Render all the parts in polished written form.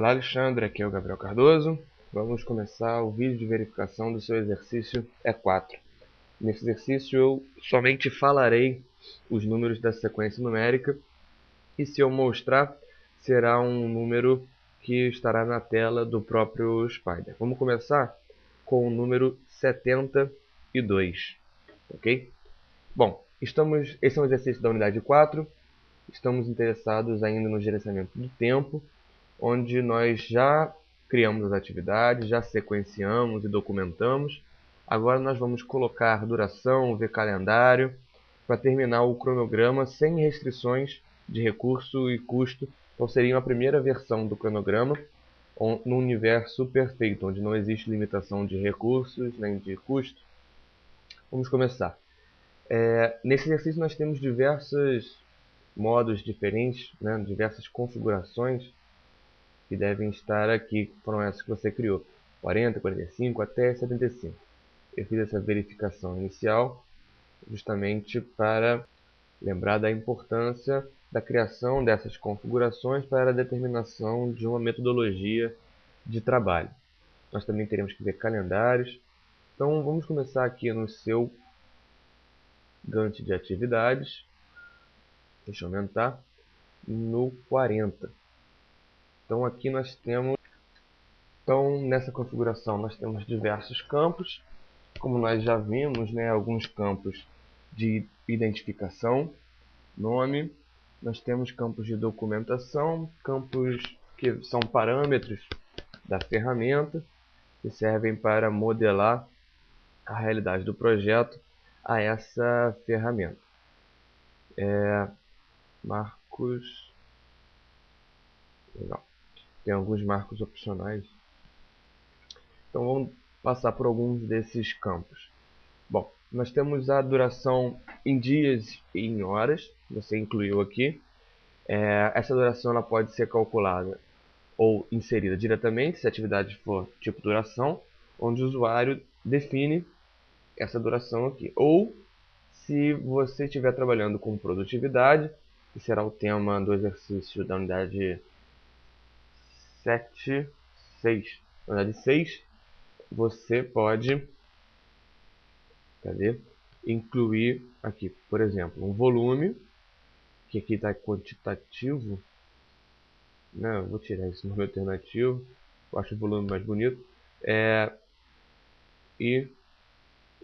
Olá Alexandre, aqui é o Gabriel Cardoso. Vamos começar o vídeo de verificação do seu exercício E4. Nesse exercício eu somente falarei os números da sequência numérica e se eu mostrar, será um número que estará na tela do próprio Spider. Vamos começar com o número 72, ok? Bom, esse é um exercício da unidade 4, estamos interessados ainda no gerenciamento do tempo, onde nós já criamos as atividades, já sequenciamos e documentamos. Agora nós vamos colocar duração, ver calendário, para terminar o cronograma sem restrições de recurso e custo. Então seria uma primeira versão do cronograma no universo perfeito, onde não existe limitação de recursos nem de custo. Vamos começar. Nesse exercício nós temos diversos modos diferentes, né, diversas configurações que devem estar aqui, que foram essas que você criou, 40, 45 até 75. Eu fiz essa verificação inicial justamente para lembrar da importância da criação dessas configurações para a determinação de uma metodologia de trabalho. Nós também teremos que ver calendários. Então vamos começar aqui no seu Gantt de atividades. Deixa eu aumentar. No 40. Então aqui nós temos... Então, nessa configuração nós temos diversos campos, como nós já vimos, né, alguns campos de identificação, nome, nós temos campos de documentação, campos que são parâmetros da ferramenta, que servem para modelar a realidade do projeto a essa ferramenta. Marcos, legal. Tem alguns marcos opcionais. Então vamos passar por alguns desses campos. Bom, nós temos a duração em dias e em horas, você incluiu aqui. Essa duração ela pode ser calculada ou inserida diretamente, se a atividade for tipo duração, onde o usuário define essa duração aqui. Ou se você estiver trabalhando com produtividade, que será o tema do exercício da unidade 7, 6. Na unidade 6, você pode incluir aqui, por exemplo, um volume, que aqui está quantitativo, né? Eu vou tirar esse nome alternativo, eu acho o volume mais bonito, e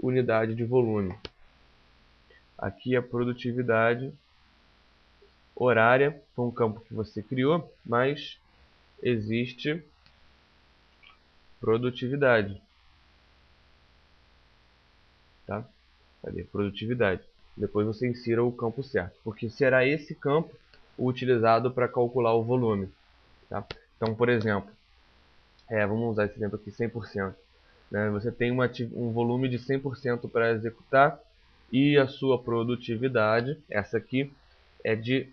unidade de volume. Aqui a produtividade horária, foi um campo que você criou, mas existe produtividade. Tá? Cadê? Produtividade. Depois você insira o campo certo, porque será esse campo o utilizado para calcular o volume. Tá? Então, por exemplo, vamos usar esse exemplo aqui, 100%. Né? Você tem um volume de 100% para executar e a sua produtividade, essa aqui, é de...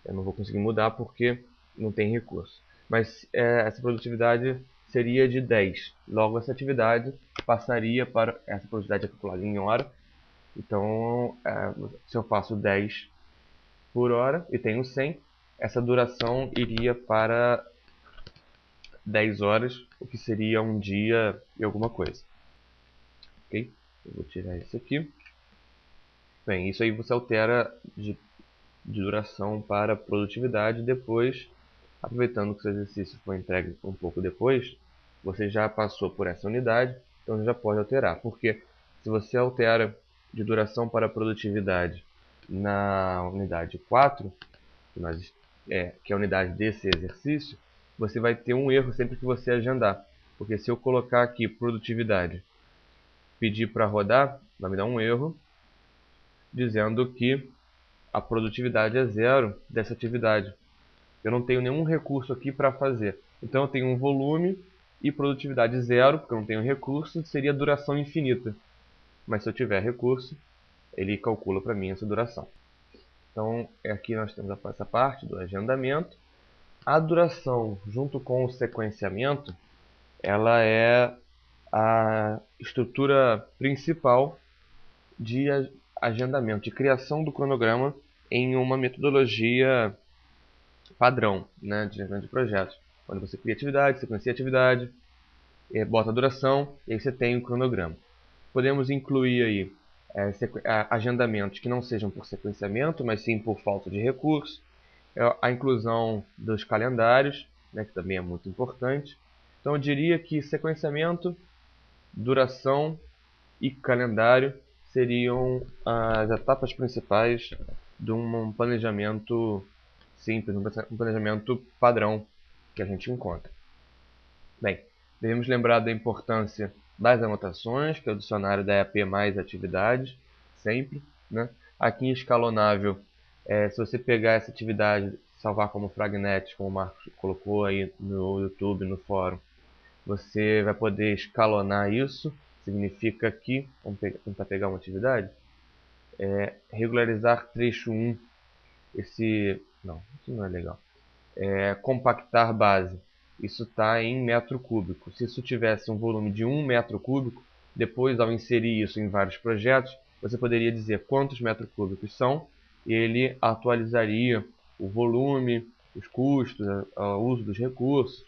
eu não vou conseguir mudar porque não tem recurso. Mas essa produtividade seria de 10. Logo, essa atividade passaria para... Essa produtividade é calculada em hora. Então, se eu faço 10 por hora e tenho 100, essa duração iria para 10 horas, o que seria um dia e alguma coisa. Ok? Eu vou tirar isso aqui. Bem, isso aí você altera de duração para produtividade. Depois, aproveitando que o seu exercício foi entregue um pouco depois, você já passou por essa unidade, então já pode alterar. Porque se você altera de duração para produtividade na unidade 4, que é a unidade desse exercício, você vai ter um erro sempre que você agendar. Porque se eu colocar aqui produtividade, pedir para rodar, vai me dar um erro dizendo que a produtividade é 0 dessa atividade. Eu não tenho nenhum recurso aqui para fazer. Então eu tenho um volume e produtividade 0, porque eu não tenho recurso, seria duração infinita. Mas se eu tiver recurso, ele calcula para mim essa duração. Então aqui nós temos essa parte do agendamento. A duração junto com o sequenciamento, ela é a estrutura principal de agendamento, de criação do cronograma em uma metodologia padrão, né, de gerenciamento de projetos, onde você cria atividade, sequencia atividade, bota a duração e aí você tem o cronograma. Podemos incluir aí agendamentos que não sejam por sequenciamento, mas sim por falta de recurso. A inclusão dos calendários, né, que também é muito importante. Então eu diria que sequenciamento, duração e calendário seriam as etapas principais de um planejamento simples, um planejamento padrão que a gente encontra. Bem, devemos lembrar da importância das anotações, que é o dicionário da EAP mais atividades, sempre, né? Aqui em escalonável, se você pegar essa atividade, salvar como fragnet, como o Marcos colocou aí no YouTube, no fórum, você vai poder escalonar isso. Significa que, vamos tentar pegar uma atividade, regularizar trecho 1, isso não é legal. Compactar base, isso está em metro cúbico. Se isso tivesse um volume de 1 metro cúbico, depois ao inserir isso em vários projetos, você poderia dizer quantos metros cúbicos são, e ele atualizaria o volume, os custos, o uso dos recursos,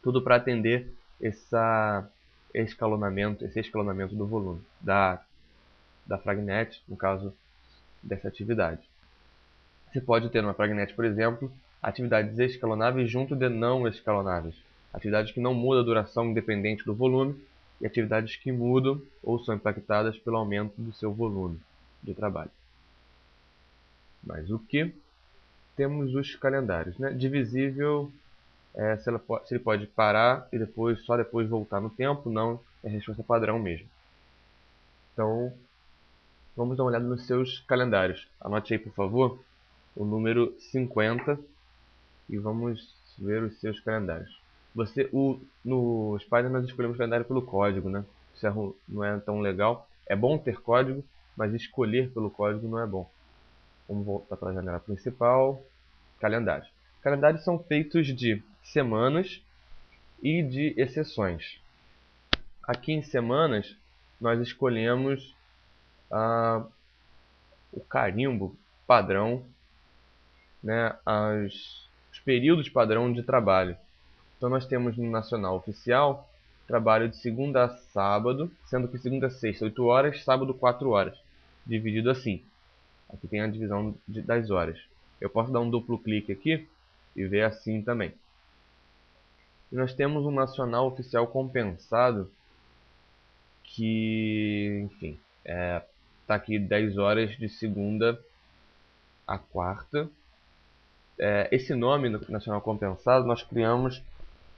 tudo para atender esse escalonamento do volume da fragnet, no caso dessa atividade. Você pode ter numa fragnet, por exemplo, atividades escalonáveis junto de não escalonáveis, atividades que não mudam a duração independente do volume e atividades que mudam ou são impactadas pelo aumento do seu volume de trabalho. Mas o que? Temos os calendários, né? Divisível, se ele pode parar e só depois voltar no tempo, não, é resposta padrão mesmo. Então, vamos dar uma olhada nos seus calendários. Anote aí, por favor, o número 50 e vamos ver os seus calendários. No Spider nós escolhemos o calendário pelo código, né? Isso não é tão legal. É bom ter código, mas escolher pelo código não é bom. Vamos voltar para a janela principal. Calendários. Calendários são feitos de semanas e de exceções. Aqui em semanas, nós escolhemos o carimbo padrão, né, os períodos padrão de trabalho. Então nós temos no Nacional Oficial trabalho de segunda a sábado, sendo que segunda a sexta 8 horas, sábado 4 horas, dividido assim. Aqui tem a divisão das horas. Eu posso dar um duplo clique aqui e ver assim também. E nós temos um Nacional Oficial compensado que, enfim, está aqui 10 horas de segunda a quarta. Esse nome Nacional Compensado nós criamos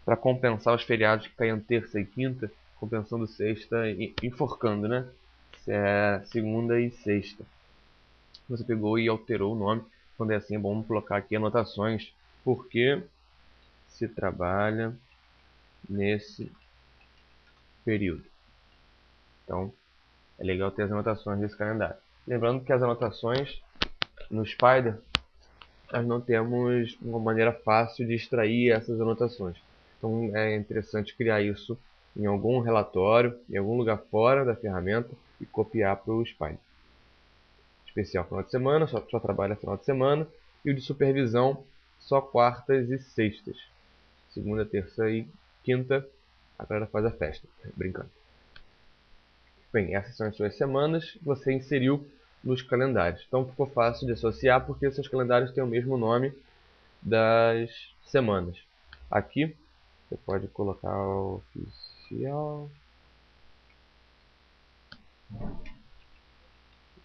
para compensar os feriados que caíam terça e quinta, compensando sexta e enforcando, né? Segunda e sexta. Você pegou e alterou o nome. Quando é assim, é bom colocar aqui anotações, porque se trabalha nesse período. Então, é legal ter as anotações desse calendário. Lembrando que as anotações no Spider, nós não temos uma maneira fácil de extrair essas anotações. Então é interessante criar isso em algum relatório, em algum lugar fora da ferramenta e copiar para o Spider. Especial final de semana, só trabalha final de semana. E o de supervisão, só quartas e sextas. Segunda, terça e quinta, a galera faz a festa, brincando. Bem, essas são as suas semanas que você inseriu nos calendários. Então ficou fácil de associar porque seus calendários têm o mesmo nome das semanas. Aqui você pode colocar oficial,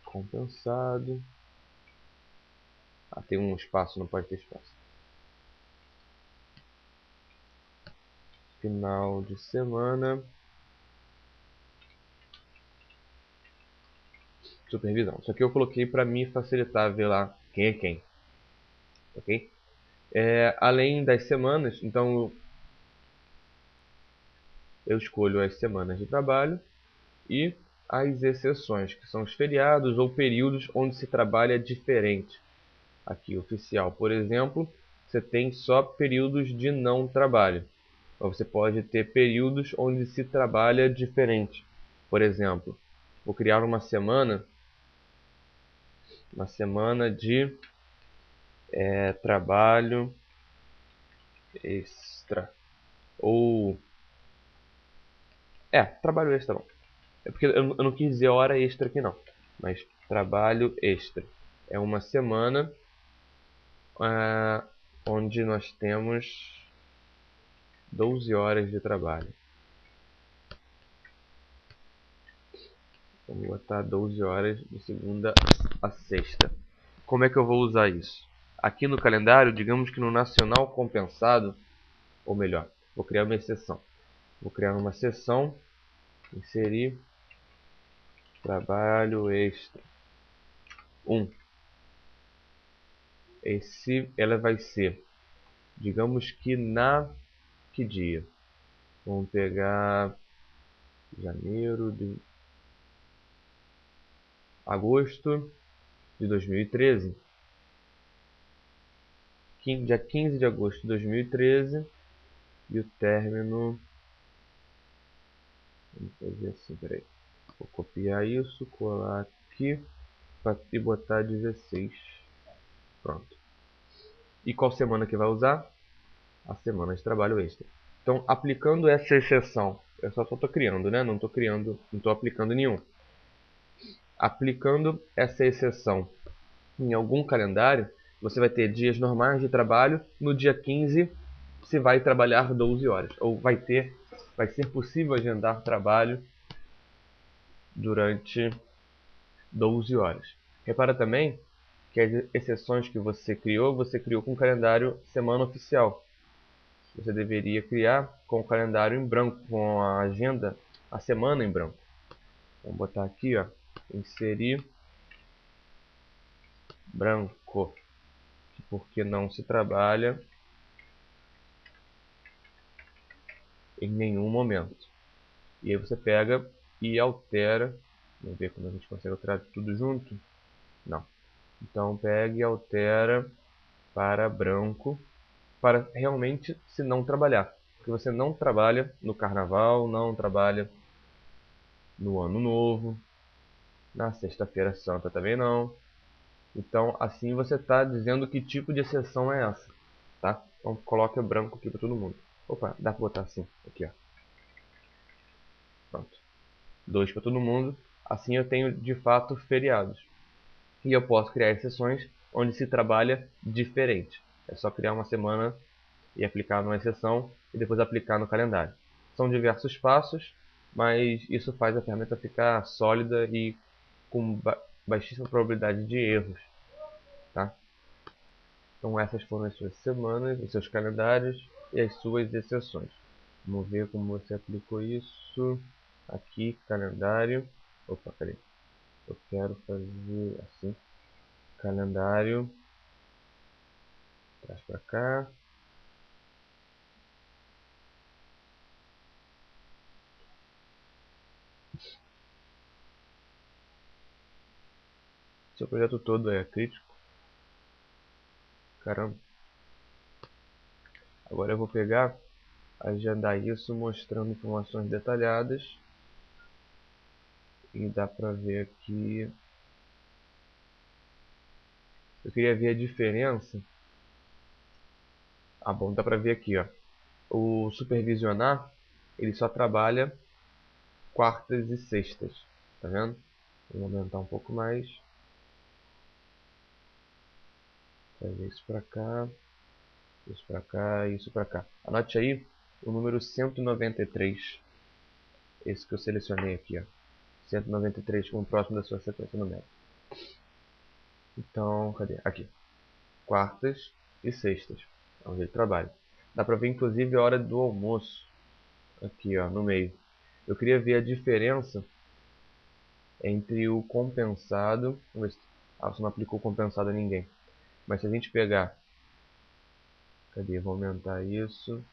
compensado. Tem um espaço, não pode ter espaço. Final de semana. Supervisão. Isso aqui eu coloquei para me facilitar ver lá quem é quem. Ok? Além das semanas, então eu escolho as semanas de trabalho e as exceções, que são os feriados ou períodos onde se trabalha diferente. Aqui, oficial, por exemplo, você tem só períodos de não trabalho. Ou você pode ter períodos onde se trabalha diferente. Por exemplo, vou criar uma semana de trabalho extra. Ou... trabalho extra não. É porque eu não quis dizer hora extra aqui não. Mas trabalho extra. É uma semana onde nós temos 12 horas de trabalho. Vamos botar 12 horas de segunda a sexta. Como é que eu vou usar isso? Aqui no calendário, digamos que no nacional compensado, ou melhor, vou criar uma exceção. Vou criar uma seção, inserir trabalho extra 1. Ela vai ser, digamos que que dia? Vamos pegar janeiro de agosto de 2013. Dia 15 de agosto de 2013 e o término. Vamos fazer assim, peraí. Vou copiar isso, colar aqui e botar 16. Pronto. E qual semana que vai usar? A semana de trabalho extra. Então, aplicando essa exceção, eu só estou criando, né? Não estou aplicando nenhum. Aplicando essa exceção em algum calendário, você vai ter dias normais de trabalho. No dia 15, você vai trabalhar 12 horas. Ou vai ser possível agendar trabalho durante 12 horas. Repara também que as exceções que você criou com o calendário semana oficial. Você deveria criar com o calendário em branco, com a agenda, a semana em branco. Vamos botar aqui, ó, inserir branco, porque não se trabalha em nenhum momento. E aí você pega e altera. Vamos ver como a gente consegue alterar tudo junto. Não. Então pega e altera para branco, para realmente se não trabalhar. Porque você não trabalha no carnaval, não trabalha no ano novo, na sexta-feira santa também não. Então assim você está dizendo que tipo de exceção é essa, tá? Então coloca branco aqui para todo mundo. Opa, dá para botar assim, aqui ó. Pronto. 2 para todo mundo. Assim eu tenho de fato feriados. E eu posso criar exceções onde se trabalha diferente. É só criar uma semana e aplicar numa exceção e depois aplicar no calendário. São diversos passos, mas isso faz a ferramenta ficar sólida e com baixíssima probabilidade de erros, tá? Então essas foram as suas semanas, os seus calendários e as suas exceções. Vamos ver como você aplicou isso. Aqui, calendário. Opa, peraí. Eu quero fazer assim. Calendário. Traz para cá. Seu projeto todo é crítico. Caramba. Agora eu vou pegar, agendar isso mostrando informações detalhadas. E dá pra ver aqui. Eu queria ver a diferença. Ah, bom, dá pra ver aqui, ó. O supervisionar, ele só trabalha quartas e sextas. Tá vendo? Vou aumentar um pouco mais. Trazer isso pra cá. Isso pra cá e isso pra cá. Anote aí o número 193. Esse que eu selecionei aqui, ó. 193 como próximo da sua sequência numérica. Então, cadê? Aqui. Quartas e sextas. É onde ele trabalha. Dá pra ver inclusive a hora do almoço. Aqui, ó, no meio. Eu queria ver a diferença entre o compensado. Vamos ver se... você não aplicou compensado a ninguém. Mas se a gente pegar... Cadê? Vou aumentar isso.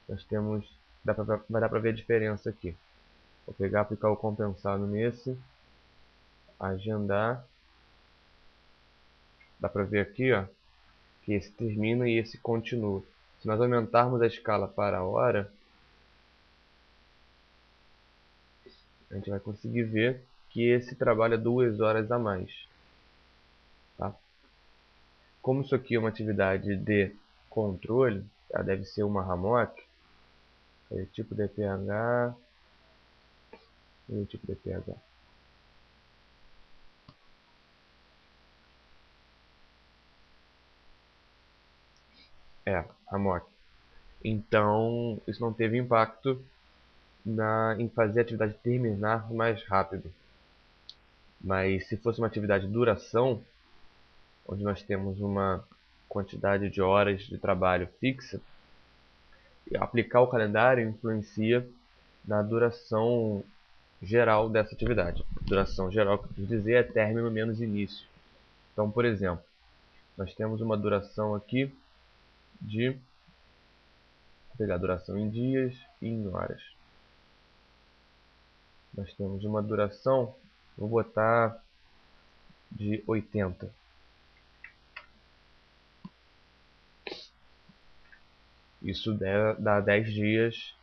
Nós temos... vai dar pra ver a diferença aqui. Vou pegar, aplicar o compensado nesse. Agendar. Dá pra ver aqui, ó, que esse termina e esse continua. Se nós aumentarmos a escala para a hora, a gente vai conseguir ver que esse trabalha 2 horas a mais. Tá? Como isso aqui é uma atividade de controle, ela deve ser uma Hammock, tipo DPH e tipo DPH. Hammock. Então, isso não teve impacto em fazer a atividade terminar mais rápido. Mas se fosse uma atividade de duração, onde nós temos uma quantidade de horas de trabalho fixa, aplicar o calendário influencia na duração geral dessa atividade. Duração geral, que eu quis dizer, é término menos início. Então, por exemplo, nós temos uma duração aqui de... Vou pegar a duração em dias e em horas. Nós temos uma duração, vou botar de 80. Isso dá 10 dias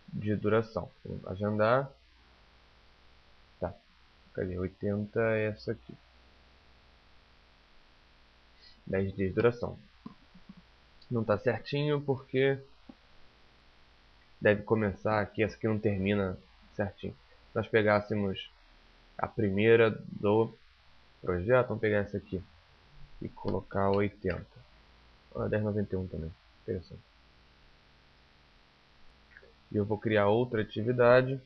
de duração. Vamos agendar. Tá. Cadê? 80 é essa aqui. 10 dias de duração. Não está certinho porque deve começar aqui. Essa aqui não termina certinho. Se nós pegássemos a primeira do projeto, vamos pegar essa aqui e colocar 80. 10,91 também. Interessante. E eu vou criar outra atividade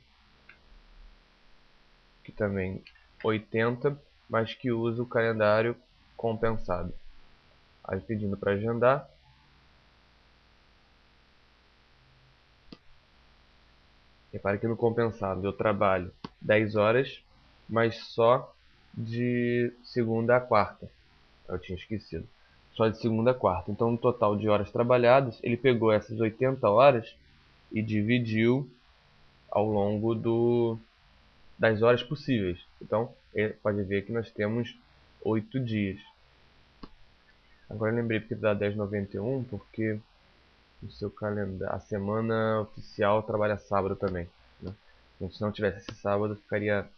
que também 80, mas que usa o calendário compensado. Aí pedindo para agendar. Repare que no compensado eu trabalho 10 horas, mas só de segunda a quarta. Eu tinha esquecido. Só de segunda a quarta. Então, no total de horas trabalhadas, ele pegou essas 80 horas e dividiu ao longo das horas possíveis. Então, pode ver que nós temos 8 dias. Agora eu lembrei porque dá 10,91, porque no seu calendário, a semana oficial trabalha sábado também, né? Então, se não tivesse esse sábado, ficaria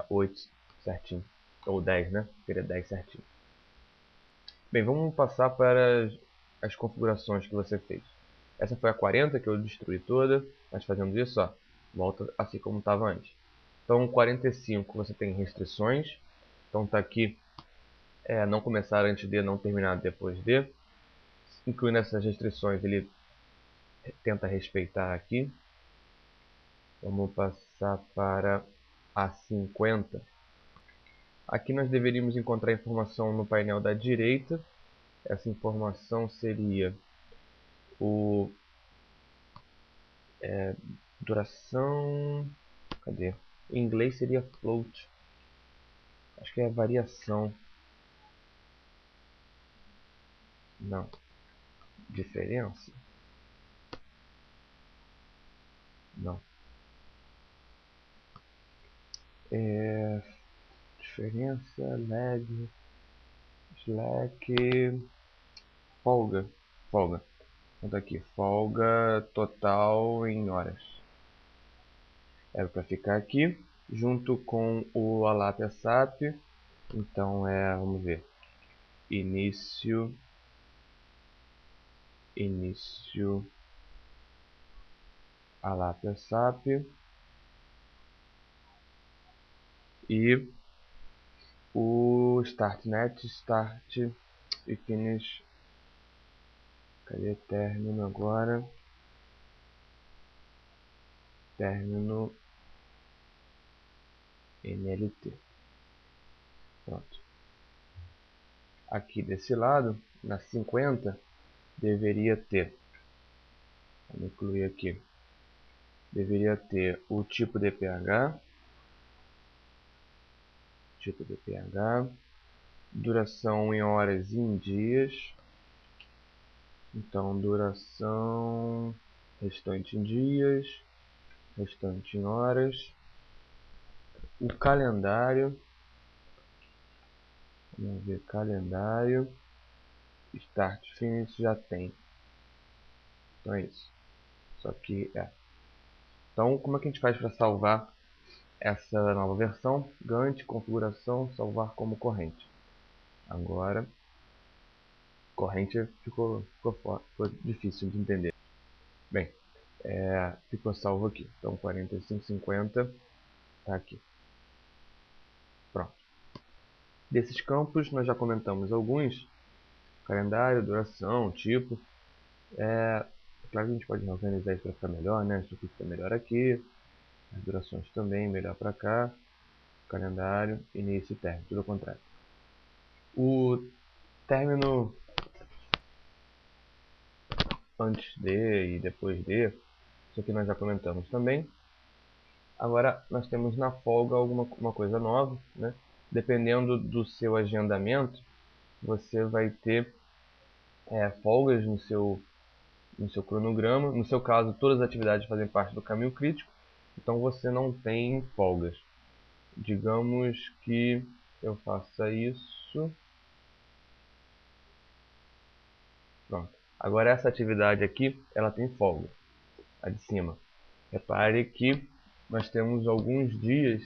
8 certinho, ou 10, né? Ficaria 10 certinho. Bem, vamos passar para as configurações que você fez. Essa foi a 40 que eu destruí toda, mas fazendo isso, ó, volta assim como estava antes. Então, 45 você tem restrições, então está aqui não começar antes de, não terminar depois de. Incluindo essas restrições, ele tenta respeitar aqui. Vamos passar para a 50. Aqui nós deveríamos encontrar informação no painel da direita. Essa informação seria o duração. Cadê? Em inglês seria float. Acho que é variação. Não. Diferença? Não. Diferença, lag, slack, folga. Folga. Então aqui, folga total em horas. Era para ficar aqui, junto com o ALAP ASAP. Então vamos ver, início ALAP ASAP e o StartNet, Start e Finish. Cadê término agora? Término NLT. Pronto. Aqui desse lado, na 50, deveria ter, vou incluir aqui, deveria ter o tipo DPH, duração em horas e em dias. Então, duração restante em dias, restante em horas. O calendário, vamos ver, calendário, start finish já tem. Então é isso. Só que Então, como é que a gente faz para salvar essa nova versão? Gantt, configuração, salvar como corrente. Agora, Corrente ficou difícil de entender. Bem, ficou salvo aqui. Então 45,50 está aqui. Pronto. Desses campos nós já comentamos alguns. Calendário, duração, tipo. Claro que a gente pode organizar isso para ficar melhor, né? Isso aqui fica melhor aqui. As durações também, melhor para cá. Calendário, início e término, tudo ao contrário. O término antes de e depois de, isso aqui nós já comentamos também. Agora nós temos na folga uma coisa nova, né? Dependendo do seu agendamento, você vai ter folgas no seu cronograma. No seu caso, todas as atividades fazem parte do caminho crítico, então você não tem folgas. Digamos que eu faça isso. Pronto. Agora essa atividade aqui, ela tem folga, a de cima. Repare que nós temos alguns dias,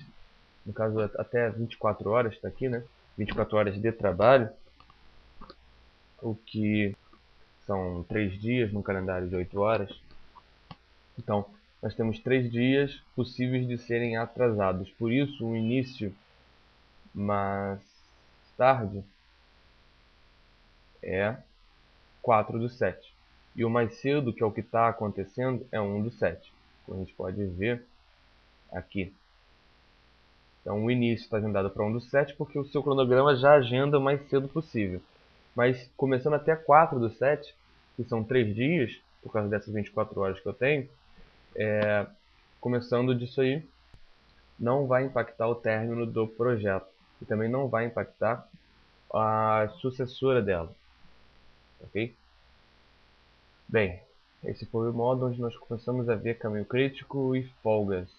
no caso até 24 horas, está aqui, né? 24 horas de trabalho, o que são 3 dias no calendário de 8 horas. Então, nós temos 3 dias possíveis de serem atrasados. Por isso, o início mais tarde é 4/7. E o mais cedo, que é o que está acontecendo, é 1/7. Como a gente pode ver aqui. Então, o início está agendado para 1/7 porque o seu cronograma já agenda o mais cedo possível. Mas começando até 4/7, que são 3 dias, por causa dessas 24 horas que eu tenho, começando disso aí, não vai impactar o término do projeto. E também não vai impactar a sucessora dela. Ok? Bem, esse foi o modo onde nós começamos a ver caminho crítico e folgas.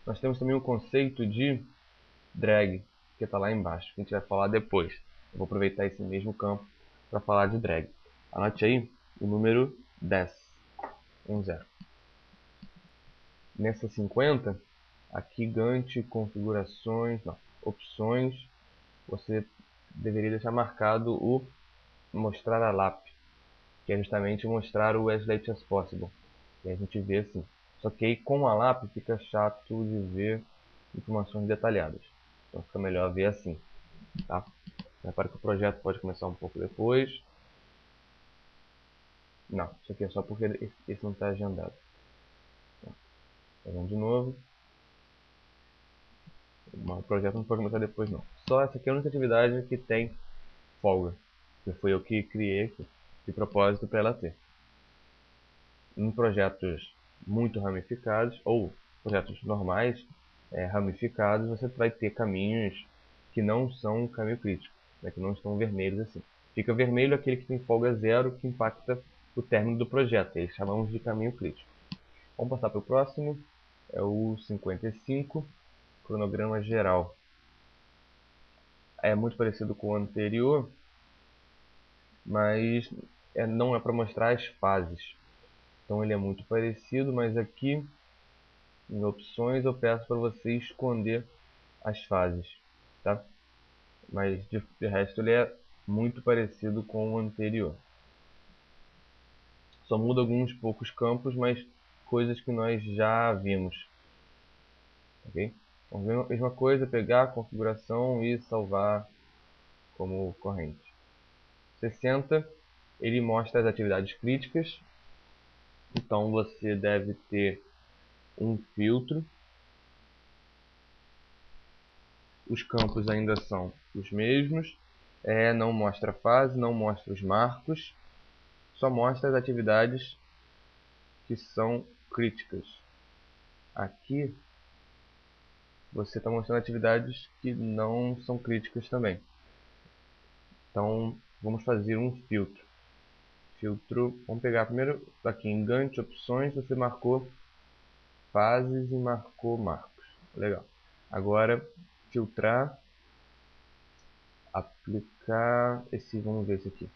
Nós temos também o conceito de drag, que está lá embaixo, que a gente vai falar depois. Eu vou aproveitar esse mesmo campo para falar de drag. Anote aí o número 10. 10. Nessa 50, aqui Gantt, configurações, não, opções, você deveria deixar marcado o mostrar a LAP, que é justamente mostrar o as late as possible. E a gente vê assim. Só que aí com a LAP fica chato de ver informações detalhadas. Então fica melhor ver assim. Tá? Repara que o projeto pode começar um pouco depois. Não, isso aqui é só porque esse não está agendado. Vamos de novo. O projeto não pode começar depois não. Só essa aqui é a única atividade que tem folga. Que foi eu que criei aqui, de propósito para ela ter. Em projetos muito ramificados, ou projetos normais, ramificados, você vai ter caminhos que não são caminho crítico, né, que não estão vermelhos assim. Fica vermelho aquele que tem folga zero, que impacta o término do projeto. Aí chamamos de caminho crítico. Vamos passar para o próximo. É o 55, cronograma geral. É muito parecido com o anterior, mas não é para mostrar as fases. Então ele é muito parecido, mas aqui em opções eu peço para você esconder as fases, tá? Mas de resto ele é muito parecido com o anterior. Só muda alguns poucos campos, mas coisas que nós já vimos. Ok? Vamos ver a mesma coisa, pegar a configuração e salvar como corrente. 60, ele mostra as atividades críticas. Então você deve ter um filtro. Os campos ainda são os mesmos. Não mostra a fase, não mostra os marcos. Só mostra as atividades que são críticas. Aqui você está mostrando atividades que não são críticas também. Então vamos fazer um filtro. Vamos pegar primeiro aqui em Gantt, opções, você marcou fases e marcou marcos. Legal. Agora filtrar, aplicar vamos ver esse aqui.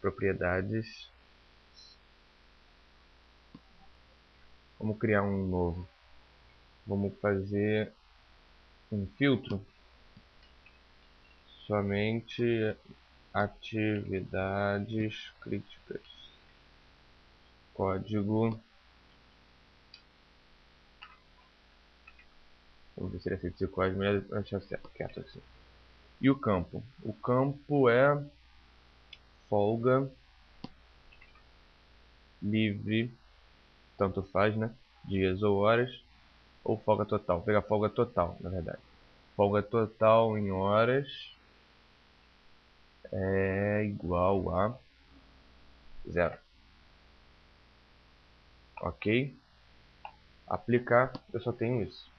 Propriedades. Vamos criar um novo. Vamos fazer um filtro somente atividades críticas. Código. Vamos ver se ele aceita esse código, melhor deixar quieto assim. E o campo? O campo é folga livre, tanto faz, né? Dias ou horas, ou folga total. Vou pegar folga total, na verdade. Folga total em horas é igual a 0. Ok? Aplicar, eu só tenho isso.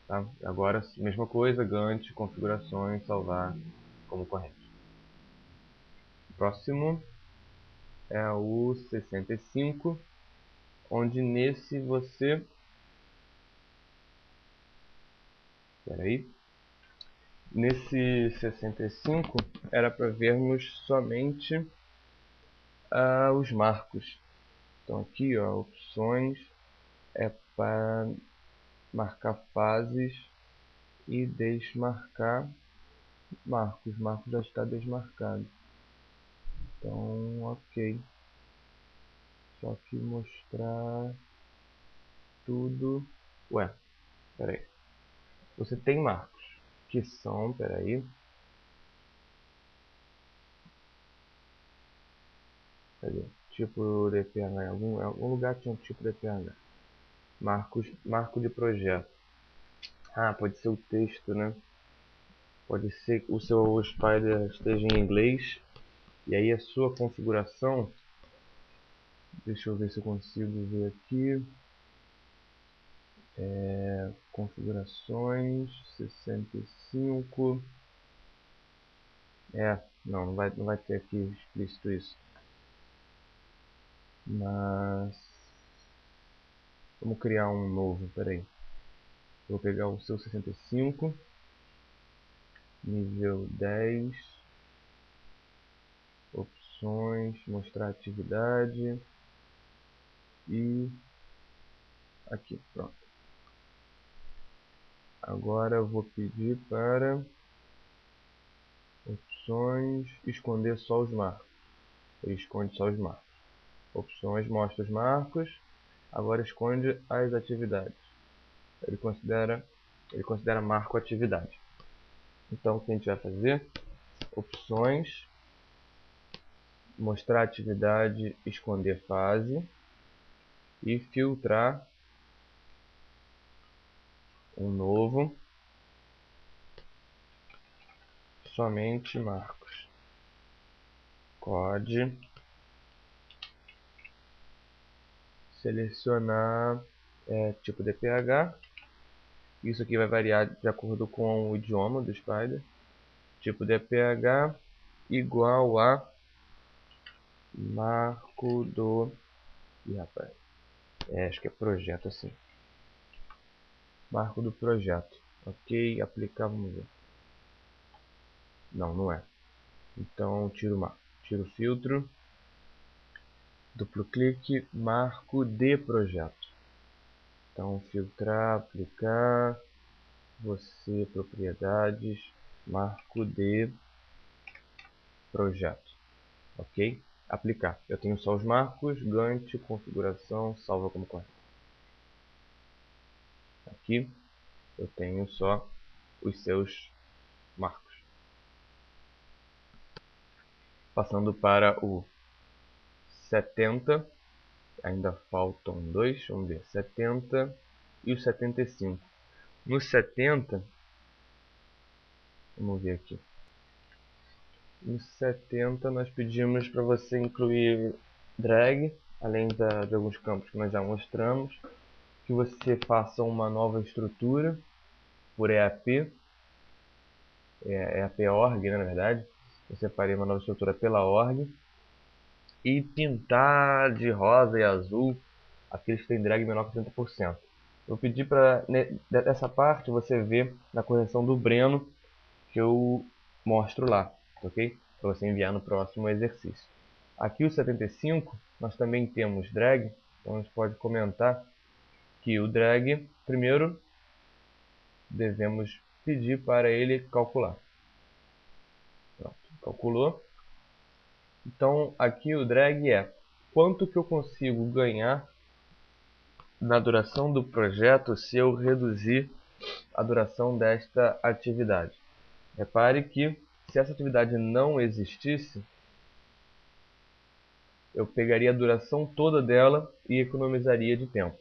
Tá? Agora, mesma coisa, Gantt, configurações, salvar como corrente. Próximo é o 65, onde nesse você... Peraí. Nesse 65 era para vermos somente os marcos. Então aqui, ó, opções é para marcar fases e desmarcar marcos. Marcos já está desmarcado. Então, ok. Só que mostrar tudo. Ué, peraí. Você tem marcos que são, peraí. Cadê? Tipo DPH. Em algum lugar tinha um tipo DPH. Marco de projeto. Ah, pode ser o texto, né? Pode ser que o seu Spider esteja em inglês. E aí a sua configuração. Deixa eu ver se eu consigo ver aqui. Configurações 65. Não vai ter aqui explícito isso. Mas vamos criar um novo, peraí. Vou pegar o seu 65, nível 10, opções, mostrar atividade e aqui, pronto. Agora eu vou pedir para opções, esconder só os marcos. Ele esconde só os marcos. Opções, mostra os marcos. Agora esconde as atividades. Ele considera marco atividade. Então o que a gente vai fazer? Opções, mostrar atividade, esconder fase e filtrar um novo, somente marcos. Code, selecionar tipo DPH. Isso aqui vai variar de acordo com o idioma do Spider. Tipo DPH igual a marco do... Ih, rapaz. Acho que é projeto assim. Marco do projeto. Ok, aplicar, vamos ver. Não, não é. Então tiro o marco. Tiro o filtro. Duplo clique, marco de projeto. Então filtrar, aplicar. Você, propriedades, marco de projeto. Ok? Aplicar. Eu tenho só os marcos, Gantt, configuração, salva como correto. Aqui eu tenho só os seus marcos. Passando para o 70, ainda faltam dois, vamos ver, 70 e o 75. No 70, vamos ver aqui. No 70 nós pedimos para você incluir drag, além de alguns campos que nós já mostramos, que você faça uma nova estrutura por EAP, EAP org, né, na verdade. Eu separei uma nova estrutura pela org e pintar de rosa e azul aqueles que têm drag menor que 30%. Eu pedi para dessa parte você ver na correção do Breno que eu mostro lá, ok? Para você enviar no próximo exercício. Aqui o 75 nós também temos drag, então a gente pode comentar que o drag, primeiro, devemos pedir para ele calcular. Pronto, calculou. Então aqui o drag é quanto que eu consigo ganhar na duração do projeto se eu reduzir a duração desta atividade. Repare que se essa atividade não existisse, eu pegaria a duração toda dela e economizaria de tempo.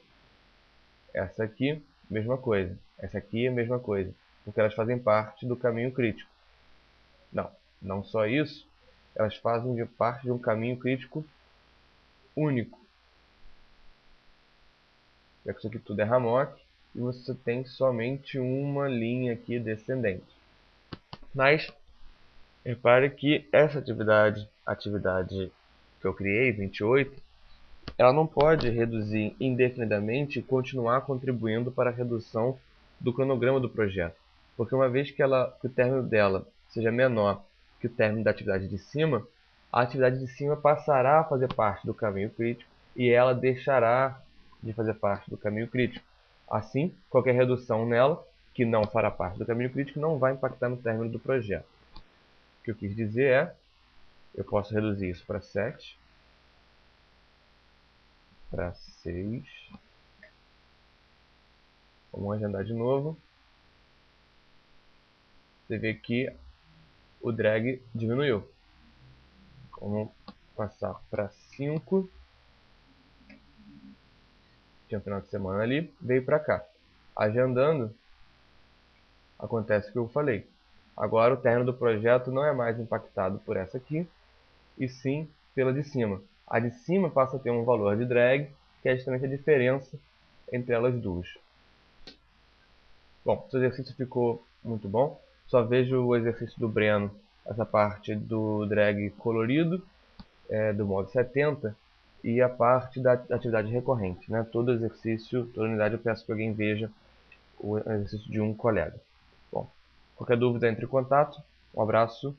Essa aqui, mesma coisa. Essa aqui é a mesma coisa, porque elas fazem parte do caminho crítico. Não só isso, elas fazem parte de um caminho crítico único. Já que isso aqui tudo é Ramok, e você tem somente uma linha aqui descendente. Mas, repare que essa atividade que eu criei, 28, ela não pode reduzir indefinidamente e continuar contribuindo para a redução do cronograma do projeto. Porque uma vez que o término dela seja menor que o término da atividade de cima, a atividade de cima passará a fazer parte do caminho crítico e ela deixará de fazer parte do caminho crítico. Assim, qualquer redução nela, que não fará parte do caminho crítico, não vai impactar no término do projeto. O que eu quis dizer é, eu posso reduzir isso para 7, para 6. Vamos agendar de novo. Você vê que o drag diminuiu. Vamos passar para 5. Tinha um final de semana ali, veio para cá. Agendando, acontece o que eu falei. Agora o término do projeto não é mais impactado por essa aqui, e sim pela de cima. A de cima passa a ter um valor de drag, que é justamente a diferença entre elas duas. Bom, esse exercício ficou muito bom. Só vejo o exercício do Breno, essa parte do drag colorido, do modo 70, e a parte da atividade recorrente. Né? Todo exercício, toda unidade, eu peço que alguém veja o exercício de um colega. Bom, qualquer dúvida, entre em contato. Um abraço